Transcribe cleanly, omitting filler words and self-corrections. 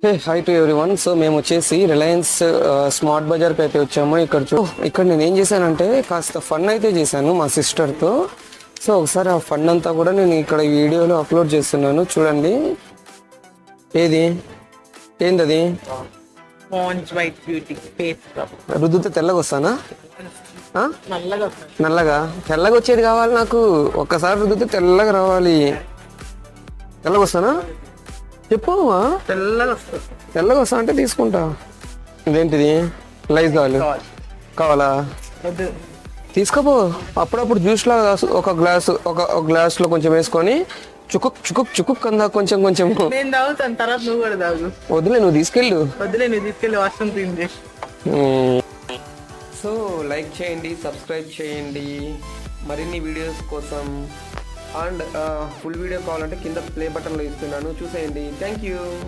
Hey hi to everyone. So మేము వచ్చేసి Reliance smart బజార్కి అయితే వచ్చాము. ఇక్కడ నేను ఏం చేశానంటే కాస్త ఫన్ అయితే చేశాను మా సిస్టర్తో. సో ఒకసారి ఆ ఫన్ అంతా కూడా నేను ఇక్కడ ఈ వీడియోలో అప్లోడ్ చేస్తున్నాను, చూడండి. ఏది ఏందది? Sponge white beauty face scrub. రుద్దుతే తెల్లగా వస్తానా? నల్లగా నల్లగా తెల్లగా వచ్చేది కావాలి నాకు. ఒక్కసారి రుద్దితే తెల్లగా రావాలి. తెల్లగా వస్తానా? చెప్పు. తెల్లగా వస్తుంది. తెల్లగా వస్తా అంటే తీసుకుంటా. ఇదేంటిది? లైజాల్ కావాలా? వద్దు. తీసుకోపో. అప్పుడప్పుడు జ్యూస్ లాగా ఒక గ్లాస్లో కొంచెం వేసుకొని చుకుక్ చుకుక్ చుకుక్ అందా కొంచెం కొంచెం. నేను తాగుతాను, తర్వాత నువ్వు కూడా తాగు. వద్దులే, నువ్వు తీసుకెళ్ళు. వద్దులే, నువ్వు తీసుకెళ్ళి వాష్రూమ్ క్లీన్ చేసి. సో లైక్ చేయండి, సబ్స్క్రైబ్ చేయండి మరిన్ని వీడియోస్ కోసం. అండ్ ఫుల్ వీడియో కావాలంటే కింద ప్లే బటన్లో ఇస్తున్నాను, చూసేయండి. Thank you.